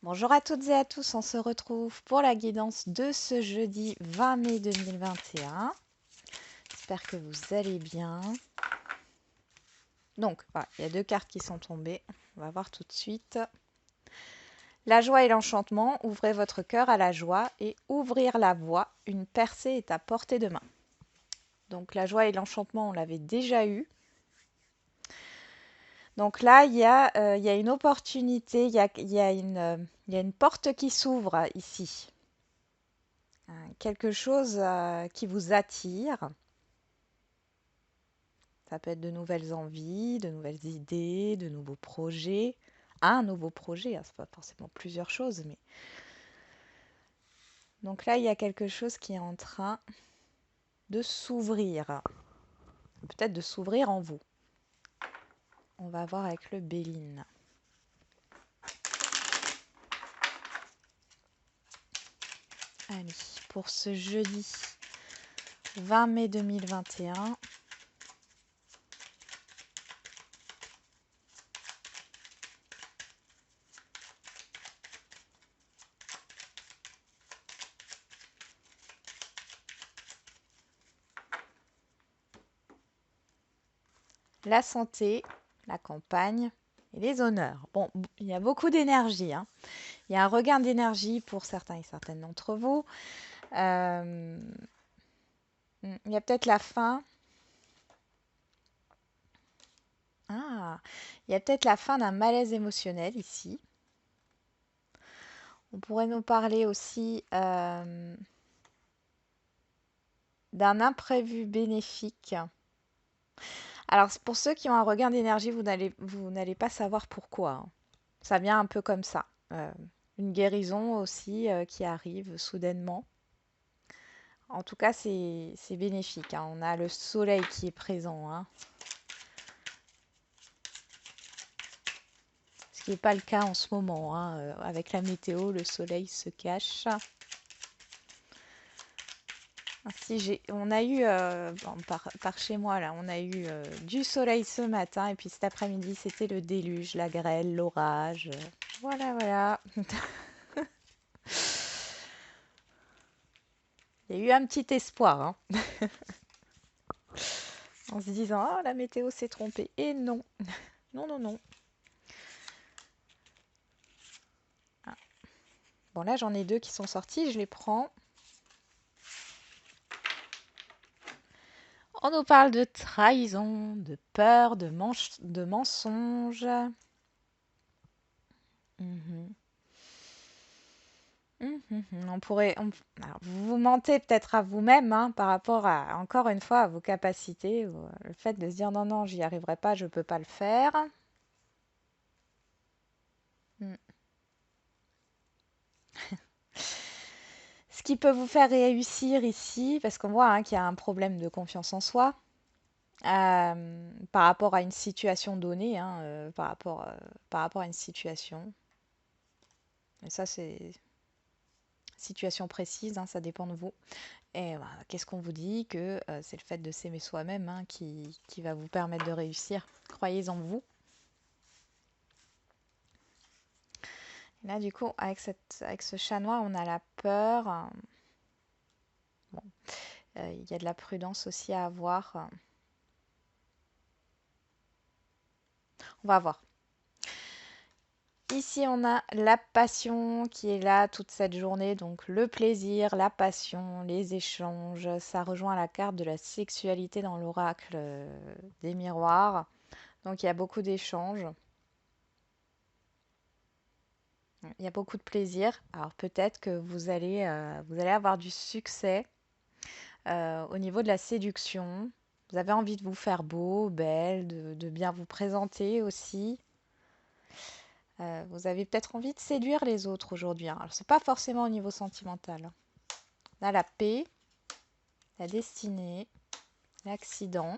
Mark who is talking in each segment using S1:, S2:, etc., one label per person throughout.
S1: Bonjour à toutes et à tous, on se retrouve pour la guidance de ce jeudi 20 mai 2021. J'espère que vous allez bien. Donc, voilà, il y a deux cartes qui sont tombées. On va voir tout de suite. La joie et l'enchantement, ouvrez votre cœur à la joie et ouvrir la voie. Une percée est à portée de main. Donc, la joie et l'enchantement, on l'avait déjà eu. Donc là, il y a une opportunité, il y a une porte qui s'ouvre ici. Quelque chose qui vous attire. Ça peut être de nouvelles envies, de nouvelles idées, de nouveaux projets. Un nouveau projet, hein, c'est pas forcément plusieurs choses, mais donc là, il y a quelque chose qui est en train de s'ouvrir, peut-être de s'ouvrir en vous. On va voir avec le Béline. Allez, pour ce jeudi 20 mai 2021. La santé, la campagne et les honneurs. Bon, il y a beaucoup d'énergie, hein. Il y a un regain d'énergie pour certains et certaines d'entre vous. Euh, il y a peut-être la fin. Ah, il y a peut-être la fin d'un malaise émotionnel ici. On pourrait nous parler aussi d'un imprévu bénéfique. Alors, pour ceux qui ont un regain d'énergie, vous n'allez pas savoir pourquoi, hein. Ça vient un peu comme ça. Une guérison aussi qui arrive soudainement. En tout cas, c'est bénéfique, hein. On a le soleil qui est présent, hein. Ce qui n'est pas le cas en ce moment, hein. Avec la météo, le soleil se cache. Si on a eu, bon, par chez moi, là, on a eu du soleil ce matin et puis cet après-midi, c'était le déluge, la grêle, l'orage. Voilà, voilà. Il y a eu un petit espoir, hein, en se disant, oh, la météo s'est trompée. Et non, non, non, non. Ah. Bon, là, j'en ai deux qui sont sortis, je les prends. On nous parle de trahison, de peur, de mensonge. Mhm. On pourrait, alors, vous vous mentez peut-être à vous-même, hein, par rapport à, encore une fois, à vos capacités, le fait de se dire non, non, j'y arriverai pas, je peux pas le faire. Mm. Ce qui peut vous faire réussir ici, parce qu'on voit hein, qu'il y a un problème de confiance en soi par rapport à une situation donnée, hein, par rapport à une situation. Et ça, c'est situation précise, hein, ça dépend de vous. Et bah, qu'est-ce qu'on vous dit que c'est le fait de s'aimer soi-même hein, qui va vous permettre de réussir. Croyez en vous. Et là, du coup, avec ce chat noir, on a la peur. Bon, il y a de la prudence aussi à avoir. On va voir. Ici, on a la passion qui est là toute cette journée. Donc, le plaisir, la passion, les échanges. Ça rejoint la carte de la sexualité dans l'oracle des miroirs. Donc, il y a beaucoup d'échanges. Il y a beaucoup de plaisir. Alors peut-être que vous allez avoir du succès au niveau de la séduction. Vous avez envie de vous faire beau, belle, de bien vous présenter aussi. Vous avez peut-être envie de séduire les autres aujourd'hui, hein. Alors c'est pas forcément au niveau sentimental, hein. Là, la paix, la destinée, l'accident,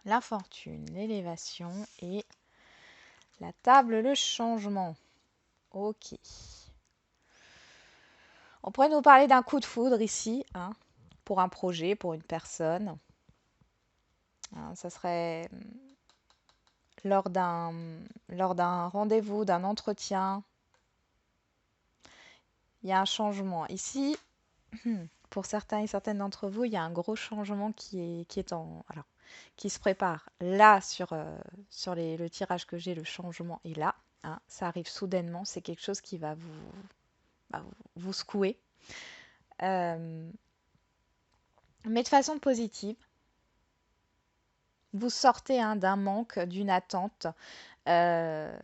S1: l'infortune, l'élévation et la table, le changement. Ok. On pourrait nous parler d'un coup de foudre ici, hein, pour un projet, pour une personne. Hein, ça serait lors d'un rendez-vous, d'un entretien. Il y a un changement. Ici, pour certains et certaines d'entre vous, il y a un gros changement qui est alors, qui se prépare. Là, sur le tirage que j'ai, le changement est là, hein. Ça arrive soudainement. C'est quelque chose qui va vous secouer. Euh, mais de façon positive. Vous sortez, hein, d'un manque, d'une attente. Euh,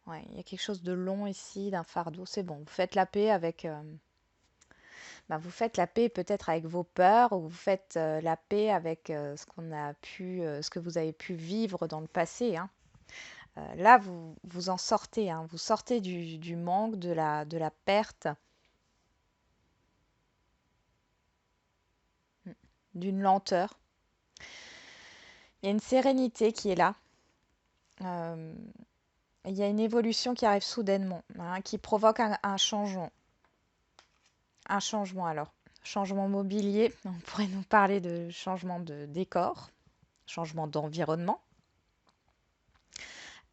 S1: ouais, il y a quelque chose de long ici, d'un fardeau. C'est bon, vous faites la paix avec. Vous faites la paix peut-être avec vos peurs, ou vous faites la paix avec ce que vous avez pu vivre dans le passé, hein. Là, vous en sortez, hein. Vous sortez du manque, de la perte, d'une lenteur. Il y a une sérénité qui est là. Euh, il y a une évolution qui arrive soudainement, hein, qui provoque un changement. Un changement alors. Changement mobilier, on pourrait nous parler de changement de décor, changement d'environnement.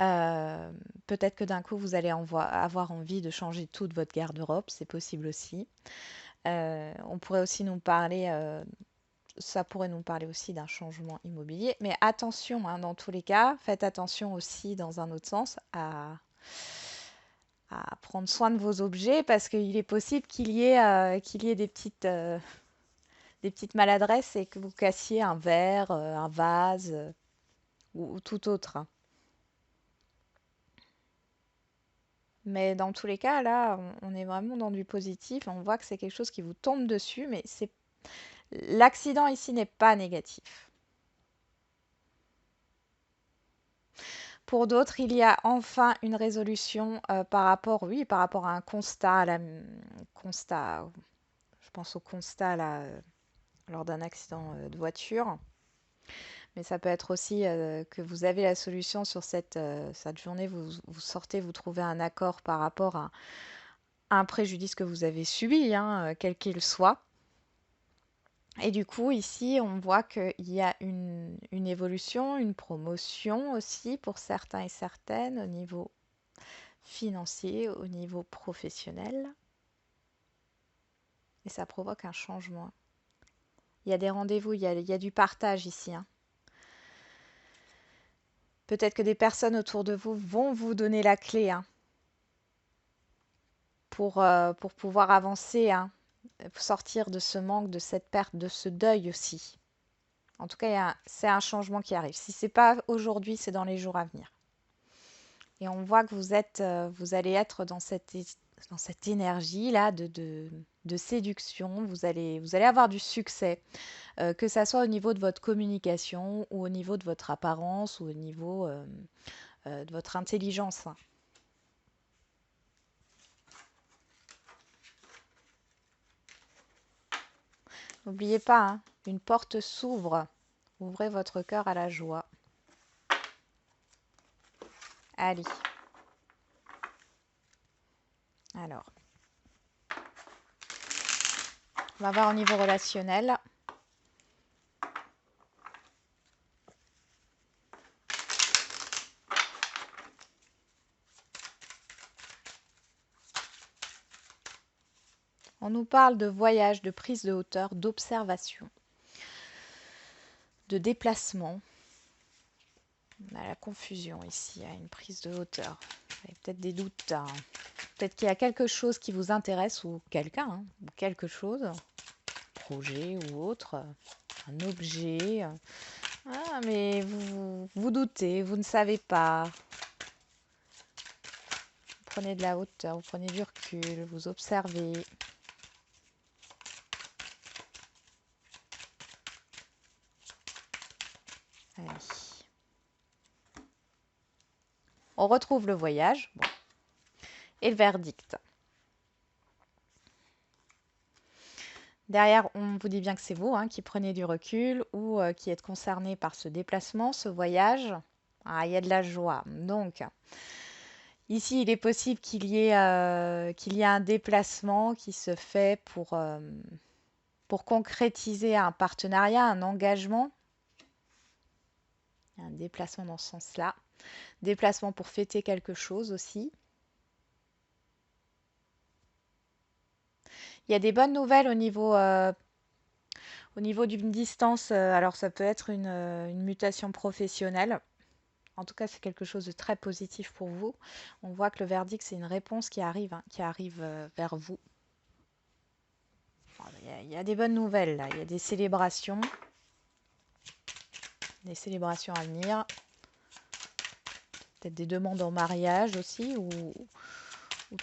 S1: Euh, Peut-être que d'un coup, vous allez avoir envie de changer toute votre garde-robe, c'est possible aussi. On pourrait aussi nous parler, ça pourrait nous parler aussi d'un changement immobilier. Mais attention, hein, dans tous les cas, faites attention aussi dans un autre sens à prendre soin de vos objets, parce qu'il est possible qu'il y ait des petites maladresses et que vous cassiez un verre, un vase, ou tout autre, hein. Mais dans tous les cas, là, on est vraiment dans du positif. On voit que c'est quelque chose qui vous tombe dessus, mais l'accident ici n'est pas négatif. Pour d'autres, il y a enfin une résolution, oui, par rapport à un constat, constat, je pense au constat là, lors d'un accident de voiture. Mais ça peut être aussi que vous avez la solution sur cette journée, vous sortez, vous trouvez un accord par rapport à un préjudice que vous avez subi, hein, quel qu'il soit. Et du coup, ici, on voit qu'il y a une évolution, une promotion aussi pour certains et certaines au niveau financier, au niveau professionnel. Et ça provoque un changement. Il y a des rendez-vous, il y a du partage ici, hein. Peut-être que des personnes autour de vous vont vous donner la clé, hein, pour pouvoir avancer, hein, sortir de ce manque, de cette perte, de ce deuil aussi. En tout cas, c'est un changement qui arrive. Si ce n'est pas aujourd'hui, c'est dans les jours à venir. Et on voit que vous allez être dans cette énergie-là de séduction. Vous allez avoir du succès, que ça soit au niveau de votre communication, ou au niveau de votre apparence, ou au niveau de votre intelligence, hein. N'oubliez pas, hein, une porte s'ouvre. Ouvrez votre cœur à la joie. Allez. Alors, on va voir au niveau relationnel. On nous parle de voyage, de prise de hauteur, d'observation, de déplacement. On a la confusion ici, à une prise de hauteur. Vous avez peut-être des doutes, hein. Peut-être qu'il y a quelque chose qui vous intéresse, ou quelqu'un, hein, ou quelque chose, projet ou autre, un objet. Ah, mais vous doutez, vous ne savez pas. Vous prenez de la hauteur, vous prenez du recul, vous observez. Allez. On retrouve le voyage, bon, et le verdict. Derrière, on vous dit bien que c'est vous, hein, qui prenez du recul, ou qui êtes concerné par ce déplacement, ce voyage. Ah, il y a de la joie. Donc, ici, il est possible qu'il y ait un déplacement qui se fait pour concrétiser un partenariat, un engagement. Un déplacement dans ce sens-là. Déplacement pour fêter quelque chose aussi. Il y a des bonnes nouvelles au niveau d'une distance. Alors ça peut être une mutation professionnelle. En tout cas, c'est quelque chose de très positif pour vous. On voit que le verdict, c'est une réponse qui arrive, hein, qui arrive vers vous. Il y a des bonnes nouvelles là. Il y a des célébrations à venir. Peut-être des demandes en mariage aussi, ou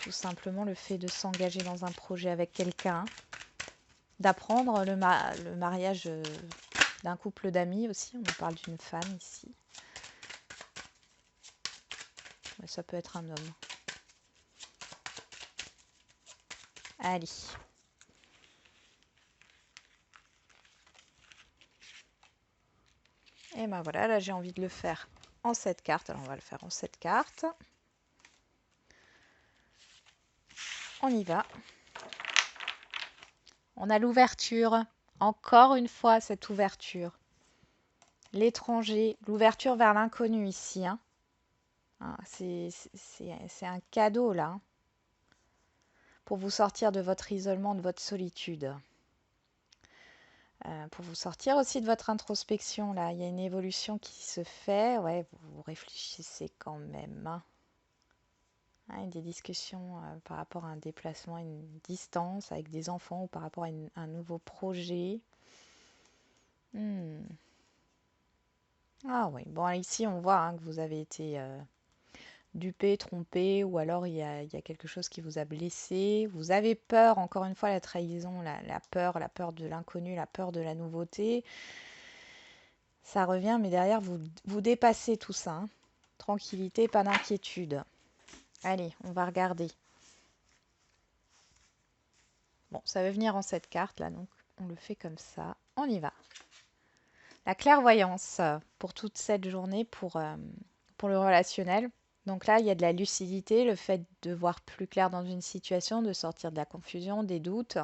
S1: tout simplement le fait de s'engager dans un projet avec quelqu'un, d'apprendre le mariage d'un couple d'amis aussi. On parle d'une femme ici. Mais ça peut être un homme. Allez. Et ben voilà, là j'ai envie de le faire en 7 cartes. Alors on va le faire en 7 cartes. On y va. On a l'ouverture. Encore une fois, cette ouverture. L'étranger, l'ouverture vers l'inconnu ici. Hein. C'est un cadeau là. Hein, pour vous sortir de votre isolement, de votre solitude. Pour vous sortir aussi de votre introspection, là, il y a une évolution qui se fait. Ouais, vous réfléchissez quand même. Hein. Hein, des discussions par rapport à un déplacement, une distance avec des enfants ou par rapport à un nouveau projet. Ah oui, bon, ici on voit hein, que vous avez été dupé, trompé, ou alors il y a quelque chose qui vous a blessé. Vous avez peur, encore une fois, la trahison, la peur de l'inconnu, la peur de la nouveauté. Ça revient, mais derrière, vous dépassez tout ça. Hein. Tranquillité, pas d'inquiétude. Allez, on va regarder. Bon, ça va venir en cette carte, là, donc on le fait comme ça. On y va. La clairvoyance pour toute cette journée, pour le relationnel. Donc là, il y a de la lucidité, le fait de voir plus clair dans une situation, de sortir de la confusion, des doutes,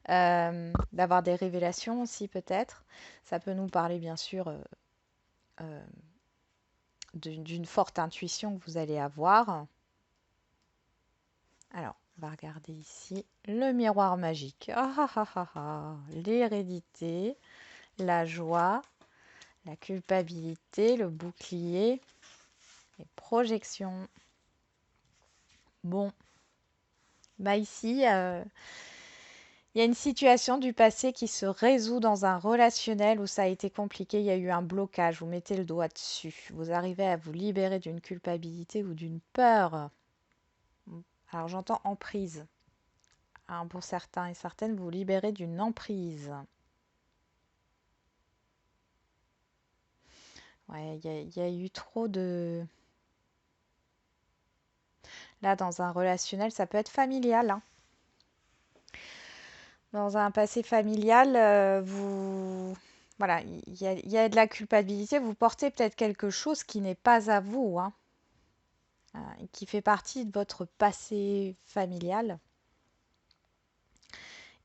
S1: d'avoir des révélations aussi peut-être. Ça peut nous parler bien sûr d'une forte intuition que vous allez avoir. Alors, on va regarder ici le miroir magique. L'hérédité, la joie, la culpabilité, le bouclier, les projections. Bon, bah ici, il y a une situation du passé qui se résout dans un relationnel où ça a été compliqué, il y a eu un blocage, vous mettez le doigt dessus, vous arrivez à vous libérer d'une culpabilité ou d'une peur. Alors j'entends emprise. Hein, pour certains et certaines, vous libérez d'une emprise. Ouais, il y a eu trop de... Là, dans un relationnel, ça peut être familial. Hein. Dans un passé familial, voilà, il y a de la culpabilité. Vous portez peut-être quelque chose qui n'est pas à vous, hein, qui fait partie de votre passé familial.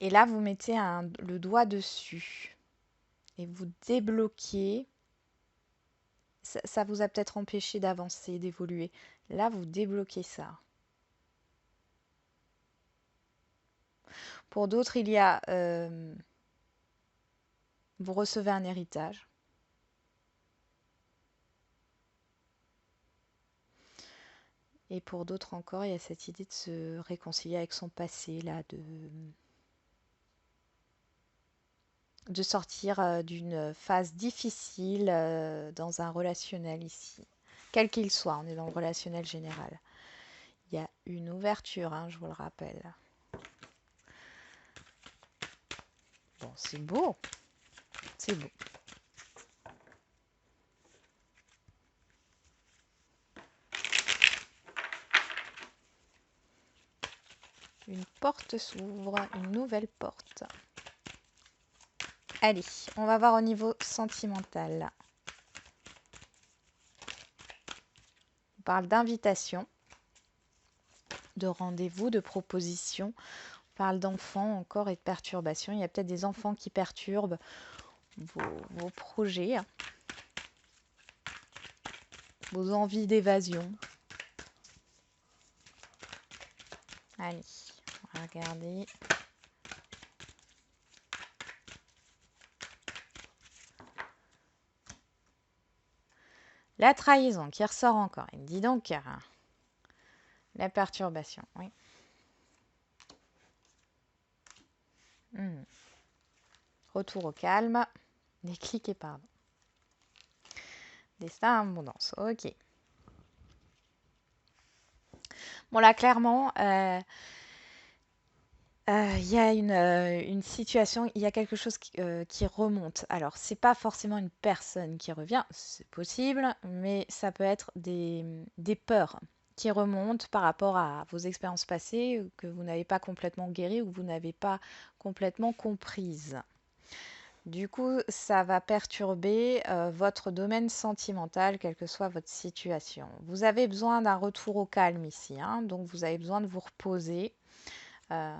S1: Et là, vous mettez le doigt dessus et vous débloquez. Ça vous a peut-être empêché d'avancer, d'évoluer. Là, vous débloquez ça. Pour d'autres, il y a... vous recevez un héritage. Et pour d'autres encore, il y a cette idée de se réconcilier avec son passé, là, de sortir d'une phase difficile dans un relationnel ici. Quel qu'il soit, on est dans le relationnel général. Il y a une ouverture, hein, je vous le rappelle. Bon, c'est beau. C'est beau. Une porte s'ouvre, une nouvelle porte. Allez, on va voir au niveau sentimental. On parle d'invitation, de rendez-vous, de proposition. On parle d'enfants encore et de perturbations. Il y a peut-être des enfants qui perturbent vos projets, vos envies d'évasion. Allez, on va regarder. La trahison qui ressort encore. Et dis donc, la perturbation, oui. Retour au calme. Déclic et pardon. Destin, abondance. Ok. Bon, là, clairement, il y a une situation, il y a quelque chose qui remonte. Alors, c'est pas forcément une personne qui revient, c'est possible, mais ça peut être des peurs qui remontent par rapport à vos expériences passées que vous n'avez pas complètement guéries ou que vous n'avez pas complètement comprises. Du coup, ça va perturber votre domaine sentimental, quelle que soit votre situation. Vous avez besoin d'un retour au calme ici, hein, donc vous avez besoin de vous reposer. Euh,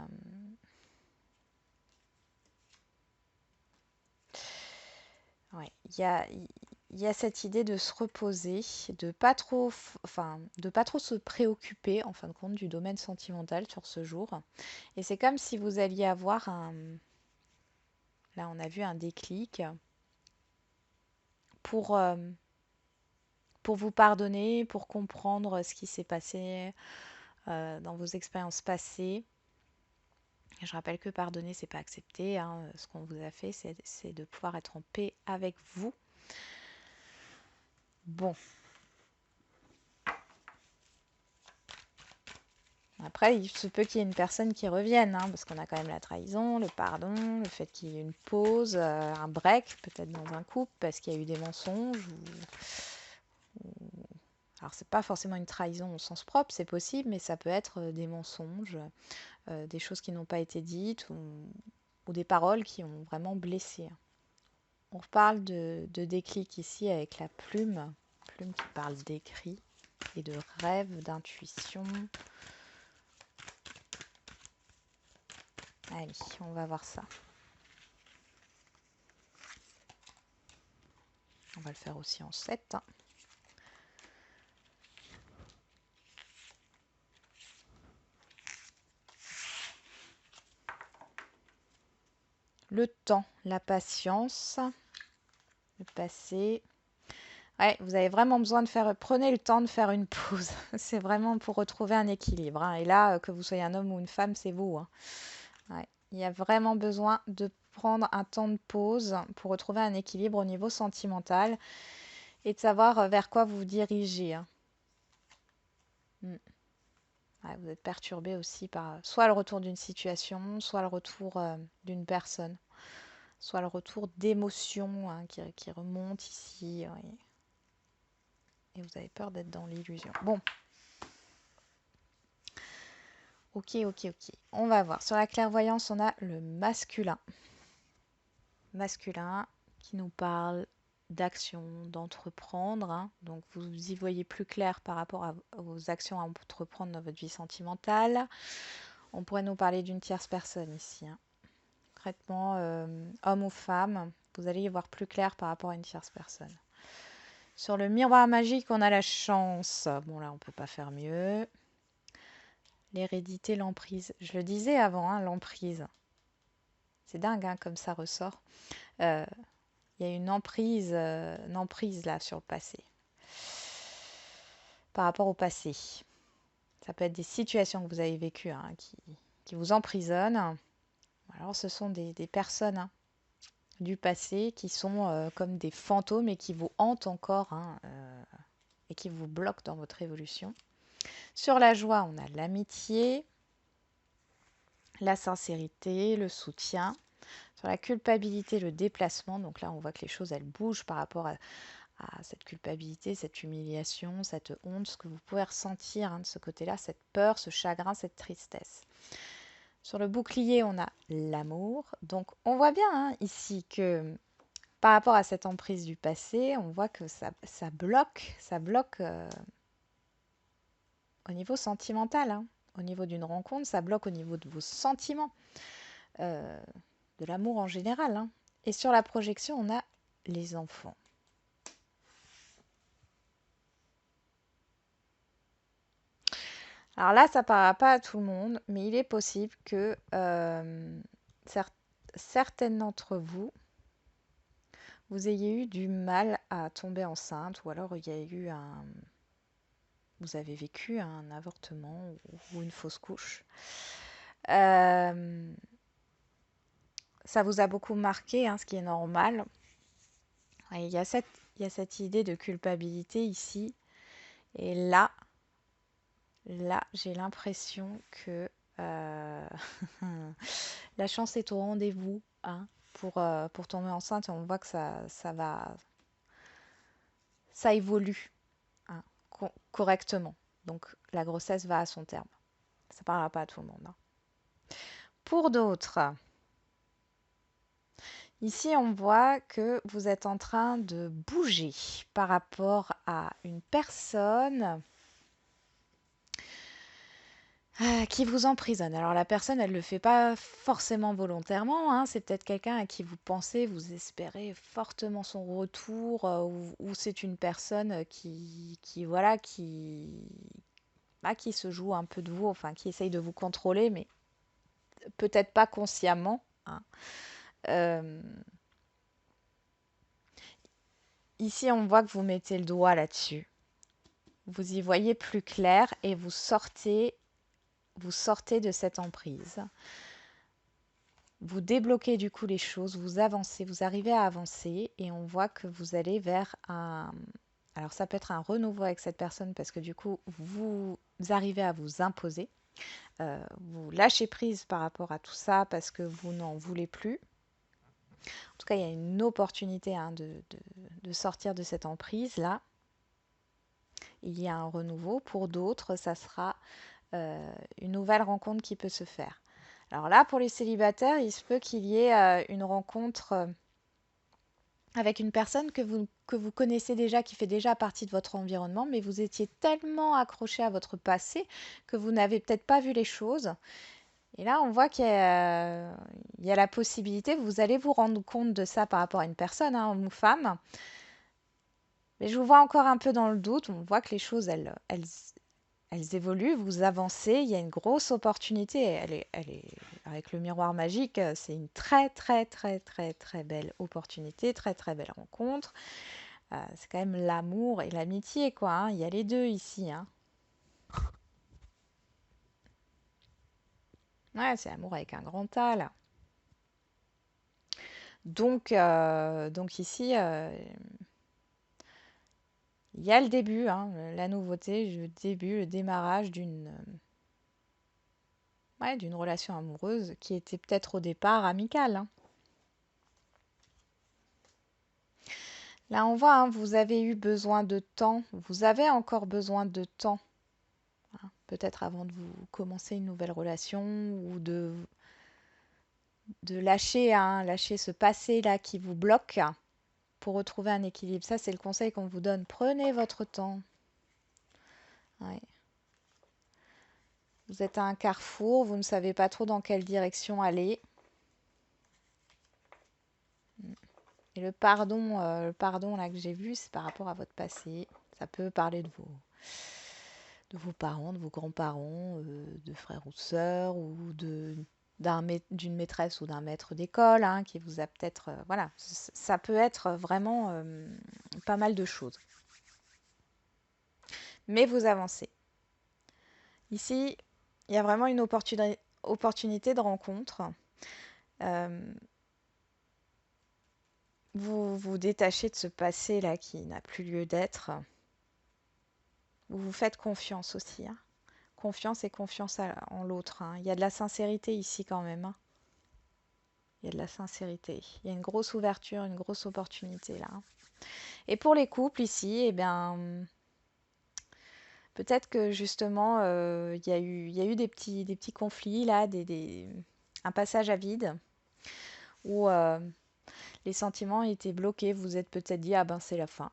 S1: ouais, il y a cette idée de se reposer, de pas trop, de pas trop se préoccuper en fin de compte du domaine sentimental sur ce jour. Et c'est comme si vous alliez avoir là on a vu un déclic pour, euh, pour vous pardonner, pour comprendre ce qui s'est passé dans vos expériences passées. Et je rappelle que pardonner, c'est pas accepter, hein. Ce qu'on vous a fait, c'est de pouvoir être en paix avec vous. Bon. Après, il se peut qu'il y ait une personne qui revienne, hein, parce qu'on a quand même la trahison, le pardon, le fait qu'il y ait une pause, un break, peut-être dans un couple, parce qu'il y a eu des mensonges. Alors, c'est pas forcément une trahison au sens propre, c'est possible, mais ça peut être des mensonges, des choses qui n'ont pas été dites, ou des paroles qui ont vraiment blessé. On reparle de déclic ici avec la plume qui parle d'écrit et de rêve, d'intuition. Allez, on va voir ça. On va le faire aussi en 7. Le temps, la patience, le passé. Ouais, vous avez vraiment besoin de faire. Prenez le temps de faire une pause. C'est vraiment pour retrouver un équilibre, hein. Et là, que vous soyez un homme ou une femme, c'est vous, hein. Ouais. Il y a vraiment besoin de prendre un temps de pause pour retrouver un équilibre au niveau sentimental et de savoir vers quoi vous vous dirigez, hein. Mm. Ouais, vous êtes perturbé aussi par soit le retour d'une situation, soit le retour d'une personne, soit le retour d'émotions, hein, qui remontent ici. Oui. Et vous avez peur d'être dans l'illusion. Bon. Ok. On va voir. Sur la clairvoyance, on a le masculin. Masculin qui nous parle d'action, d'entreprendre, hein. Donc vous y voyez plus clair par rapport à vos actions à entreprendre dans votre vie sentimentale. On pourrait nous parler d'une tierce personne ici, hein. Concrètement, homme ou femme, vous allez y voir plus clair par rapport à une tierce personne. Sur le miroir magique, on a la chance. Bon, là, on ne peut pas faire mieux. L'hérédité, l'emprise. Je le disais avant, hein, l'emprise. C'est dingue, hein, comme ça ressort. Il y a une emprise là sur le passé. Par rapport au passé. Ça peut être des situations que vous avez vécues, hein, qui vous emprisonnent. Alors, ce sont des personnes, hein, du passé qui sont comme des fantômes et qui vous hantent encore, hein, et qui vous bloquent dans votre évolution. Sur la joie, on a l'amitié, la sincérité, le soutien. Sur la culpabilité, le déplacement. Donc là, on voit que les choses, elles bougent par rapport à cette culpabilité, cette humiliation, cette honte, ce que vous pouvez ressentir, hein, de ce côté-là, cette peur, ce chagrin, cette tristesse. Sur le bouclier, on a l'amour. Donc on voit bien, hein, ici que par rapport à cette emprise du passé, on voit que ça bloque au niveau sentimental, hein. Au niveau d'une rencontre, ça bloque au niveau de vos sentiments, euh, de l'amour en général, hein. Et sur la projection, on a les enfants. Alors là, ça ne parlera pas à tout le monde, mais il est possible que certaines d'entre vous, vous ayez eu du mal à tomber enceinte, ou alors il y a eu vous avez vécu un avortement ou une fausse couche. Euh, Ça vous a beaucoup marqué, hein, ce qui est normal. Et il y a cette idée de culpabilité ici. Et là, j'ai l'impression que euh, la chance est au rendez-vous, hein, pour tomber enceinte. On voit que ça évolue, hein, correctement. Donc la grossesse va à son terme. Ça ne parlera pas à tout le monde, hein. Pour d'autres, ici on voit que vous êtes en train de bouger par rapport à une personne qui vous emprisonne. Alors la personne, elle ne le fait pas forcément volontairement, hein. C'est peut-être quelqu'un à qui vous pensez, vous espérez fortement son retour, ou c'est une personne voilà, qui se joue un peu de vous, enfin qui essaye de vous contrôler, mais peut-être pas consciemment, hein. Euh, Ici, on voit que vous mettez le doigt là-dessus. Vous y voyez plus clair et vous sortez de cette emprise. Vous débloquez du coup les choses, vous avancez, vous arrivez à avancer et on voit que vous allez vers un... Alors ça peut être un renouveau avec cette personne parce que du coup vous arrivez à vous imposer. Vous lâchez prise par rapport à tout ça parce que vous n'en voulez plus. En tout cas, il y a une opportunité, hein, de sortir de cette emprise-là. Il y a un renouveau. Pour d'autres, ça sera une nouvelle rencontre qui peut se faire. Alors là, pour les célibataires, il se peut qu'il y ait une rencontre avec une personne que vous connaissez déjà, qui fait déjà partie de votre environnement, mais vous étiez tellement accroché à votre passé que vous n'avez peut-être pas vu les choses. Et là, on voit il y a la possibilité, vous allez vous rendre compte de ça par rapport à une personne, hein, homme ou femme. Mais je vous vois encore un peu dans le doute. On voit que les choses, elles évoluent, vous avancez, il y a une grosse opportunité. Avec le miroir magique, c'est une très, très, très, très, très belle opportunité, très, très belle rencontre. C'est quand même l'amour et l'amitié, quoi, hein. Il y a les deux ici, hein. Ouais, c'est l'amour avec un grand A, là. Donc ici, il y a le début, hein, la nouveauté, le démarrage ouais, d'une relation amoureuse qui était peut-être au départ amicale, hein. Là, on voit, hein, vous avez eu besoin de temps, vous avez encore besoin de temps, hein, peut-être avant de vous commencer une nouvelle relation ou de lâcher, hein, lâcher ce passé-là qui vous bloque pour retrouver un équilibre. Ça, c'est le conseil qu'on vous donne. Prenez votre temps. Ouais. Vous êtes à un carrefour, vous ne savez pas trop dans quelle direction aller. Et le pardon là que j'ai vu, c'est par rapport à votre passé. Ça peut parler de vos parents, de vos grands-parents, de frères ou de sœurs, ou d'une maîtresse ou d'un maître d'école, hein, qui vous a peut-être... voilà, ça peut être vraiment pas mal de choses. Mais vous avancez. Ici, il y a vraiment une opportunité de rencontre. Euh, Vous vous détachez de ce passé-là qui n'a plus lieu d'être. Vous vous faites confiance aussi, hein. Confiance et confiance en l'autre, hein. Il y a de la sincérité ici quand même, hein. Il y a de la sincérité. Il y a une grosse ouverture, une grosse opportunité là, hein. Et pour les couples ici, eh bien, peut-être que justement, il y a eu des petits conflits là, un passage à vide où les sentiments étaient bloqués. Vous vous êtes peut-être dit, ah ben c'est la fin.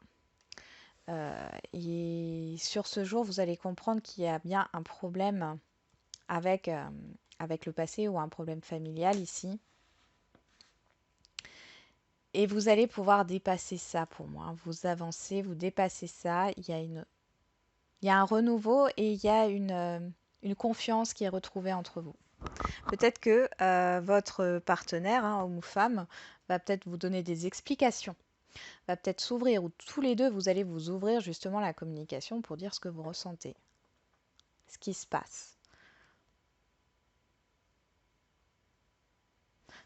S1: Et sur ce jour, vous allez comprendre qu'il y a bien un problème avec, avec le passé ou un problème familial ici. Et vous allez pouvoir dépasser ça pour moi. Vous avancez, vous dépassez ça. Il y a un renouveau et il y a une confiance qui est retrouvée entre vous. Peut-être que votre partenaire, hein, homme ou femme, va peut-être vous donner des explications va peut-être s'ouvrir, ou tous les deux, vous allez vous ouvrir justement à la communication pour dire ce que vous ressentez, ce qui se passe.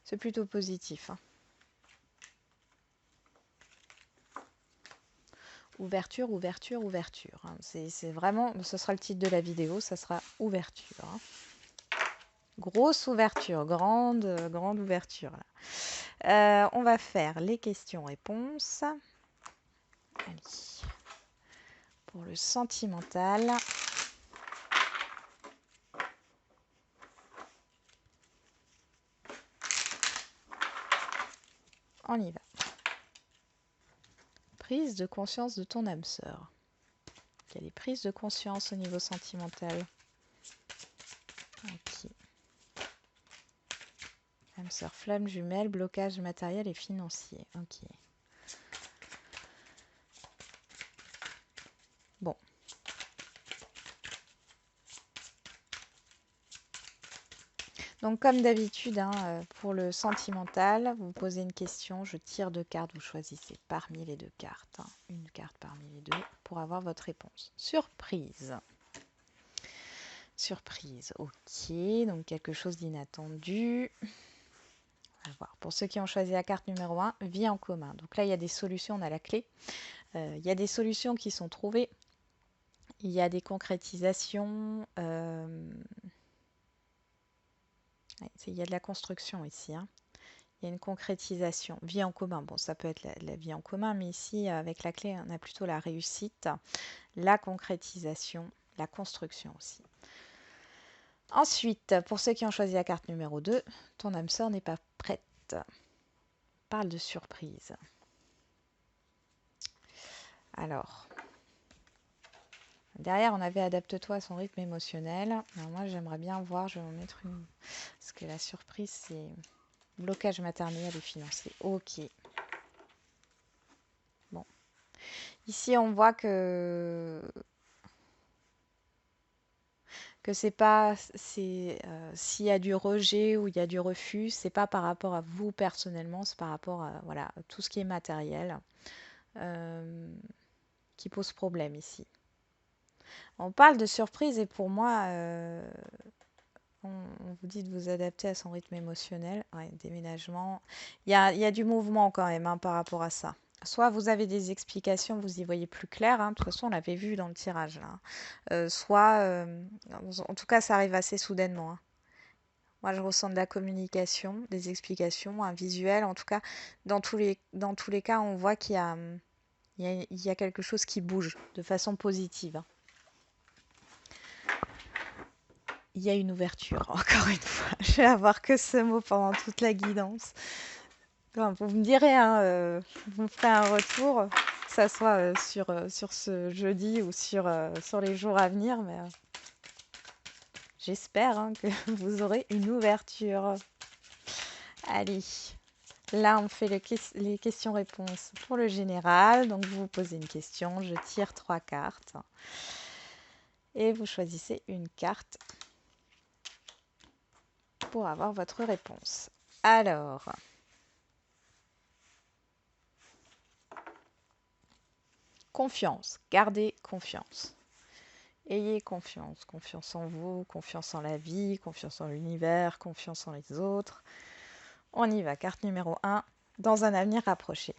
S1: C'est plutôt positif, hein. Ouverture, ouverture, ouverture, hein. C'est vraiment, ce sera le titre de la vidéo, ça sera ouverture, hein. Grosse ouverture, grande ouverture, là. On va faire les questions-réponses. Allez. Pour le sentimental. On y va. Prise de conscience de ton âme sœur. Il y a des prises de conscience au niveau sentimental. Ok. Âme sœur, flamme jumelle, blocage matériel et financier. Ok. Bon. Donc comme d'habitude, hein, pour le sentimental, vous posez une question, je tire 2 cartes, vous choisissez parmi les 2 cartes, hein, une carte parmi les 2 pour avoir votre réponse. Surprise. Surprise, ok, donc quelque chose d'inattendu. On va voir. Pour ceux qui ont choisi la carte numéro 1, vie en commun. Donc là, il y a des solutions, on a la clé. Il y a des solutions qui sont trouvées. Il y a des concrétisations. Il y a de la construction ici, hein. Il y a une concrétisation. Vie en commun, bon, ça peut être la vie en commun, mais ici, avec la clé, on a plutôt la réussite, la concrétisation, la construction aussi. Ensuite, pour ceux qui ont choisi la carte numéro 2, ton âme sœur n'est pas prête. Parle de surprise. Alors, derrière, on avait adapte-toi à son rythme émotionnel. Alors moi, j'aimerais bien voir, je vais en mettre une. Parce que la surprise, c'est blocage matériel et financier. Ok. Bon. Ici, on voit que c'est pas, s'il y a du rejet ou il y a du refus, c'est pas par rapport à vous personnellement, c'est par rapport à voilà, tout ce qui est matériel qui pose problème ici. On parle de surprise et pour moi, on vous dit de vous adapter à son rythme émotionnel. Ouais, déménagement. Il y a du mouvement quand même, hein, par rapport à ça. Soit vous avez des explications, vous y voyez plus clair, hein. De toute façon, on l'avait vu dans le tirage là. Soit, en tout cas, ça arrive assez soudainement, hein. Moi, je ressens de la communication, des explications, un visuel. En tout cas, dans tous les cas, on voit il y a quelque chose qui bouge de façon positive, hein. Il y a une ouverture, encore une fois. Je vais avoir que ce mot pendant toute la guidance. Enfin, vous me direz, hein, vous me ferez un retour, que ça soit sur ce jeudi ou sur les jours à venir, mais j'espère, hein, que vous aurez une ouverture. Allez, là on fait les questions-réponses pour le général. Donc vous posez une question, je tire 3 cartes et vous choisissez une carte pour avoir votre réponse. Alors, confiance, gardez confiance. Ayez confiance, confiance en vous, confiance en la vie, confiance en l'univers, confiance en les autres. On y va, carte numéro 1, dans un avenir rapproché.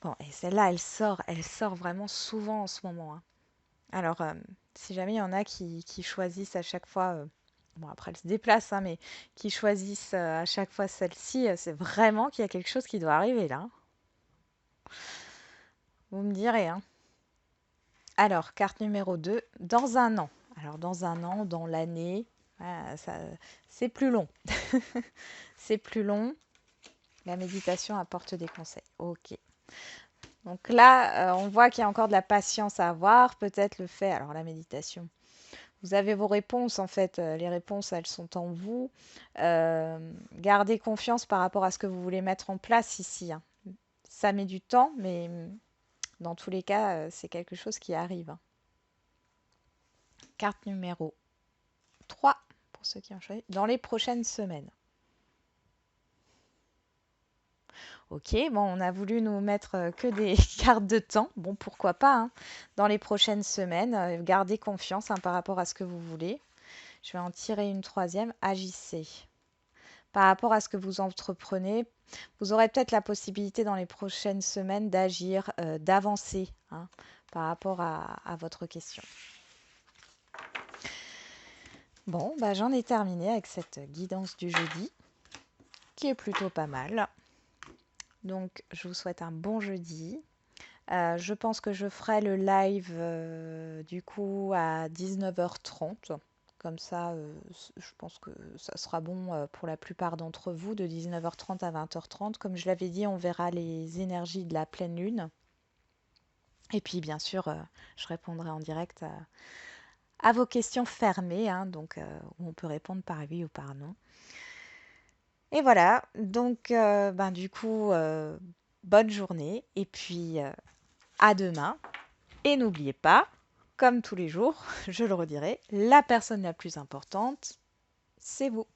S1: Bon, et celle-là, elle sort vraiment souvent en ce moment, hein. Alors, si jamais il y en a qui choisissent à chaque fois, bon après elle se déplace, hein, mais qui choisissent à chaque fois celle-ci, c'est vraiment qu'il y a quelque chose qui doit arriver là, hein. Vous me direz, hein. Alors, carte numéro 2, dans un an. Alors, dans un an, dans l'année, c'est plus long. C'est plus long. La méditation apporte des conseils. Ok. Donc là, on voit qu'il y a encore de la patience à avoir. Peut-être le fait, alors la méditation, vous avez vos réponses en fait. Les réponses, elles sont en vous. Gardez confiance par rapport à ce que vous voulez mettre en place ici, hein. Ça met du temps, mais dans tous les cas, c'est quelque chose qui arrive, hein. Carte numéro 3, pour ceux qui ont choisi, dans les prochaines semaines. Ok, bon, on a voulu nous mettre que des cartes de temps. Bon, pourquoi pas, hein. Dans les prochaines semaines, gardez confiance, hein, par rapport à ce que vous voulez. Je vais en tirer une troisième. Agissez. Par rapport à ce que vous entreprenez, vous aurez peut-être la possibilité dans les prochaines semaines d'agir, d'avancer, hein, par rapport à votre question. Bon, bah, j'en ai terminé avec cette guidance du jeudi, qui est plutôt pas mal. Donc, je vous souhaite un bon jeudi. Je pense que je ferai le live du coup à 19h30. Comme ça, je pense que ça sera bon pour la plupart d'entre vous, de 19h30 à 20h30. Comme je l'avais dit, on verra les énergies de la pleine lune. Et puis, bien sûr, je répondrai en direct à vos questions fermées, hein, donc où on peut répondre par oui ou par non. Et voilà, donc ben, du coup, bonne journée et puis à demain. Et n'oubliez pas, comme tous les jours, je le redirai, la personne la plus importante, c'est vous.